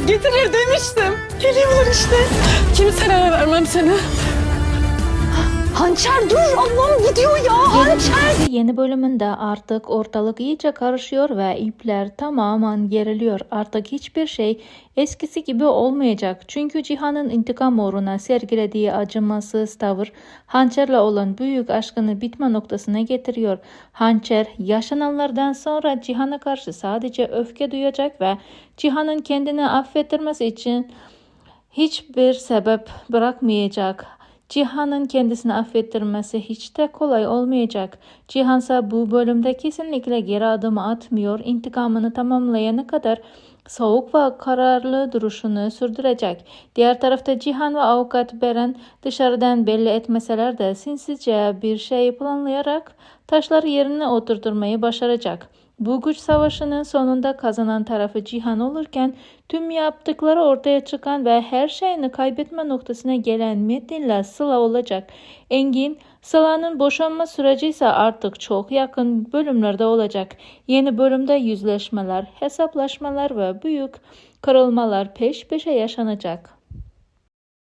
Getirir demiştim. Geliyorlar işte. Kimselere vermem seni. Hançer dur, Allah'ım gidiyor ya Hançer. Yeni bölümünde artık ortalık iyice karışıyor ve ipler tamamen geriliyor. Artık hiçbir şey eskisi gibi olmayacak. Çünkü Cihan'ın intikam uğruna sergilediği acımasız tavır Hançer'le olan büyük aşkını bitme noktasına getiriyor. Hançer yaşananlardan sonra Cihan'a karşı sadece öfke duyacak ve Cihan'ın kendini affettirmesi için hiçbir sebep bırakmayacak. Cihan'ın kendisini affettirmesi hiç de kolay olmayacak. Cihan ise bu bölümde kesinlikle geri adım atmıyor. İntikamını tamamlayana kadar soğuk ve kararlı duruşunu sürdürecek. Diğer tarafta Cihan ve avukat Beren dışarıdan belli etmeseler de sinsizce bir şey planlayarak taşları yerine oturtmayı başaracak. Bu güç savaşının sonunda kazanan tarafı Cihan olurken tüm yaptıkları ortaya çıkan ve her şeyini kaybetme noktasına gelen Metin'le Sıla olacak. Engin, Sıla'nın boşanma süreci ise artık çok yakın bölümlerde olacak. Yeni bölümde yüzleşmeler, hesaplaşmalar ve büyük kırılmalar peş peşe yaşanacak.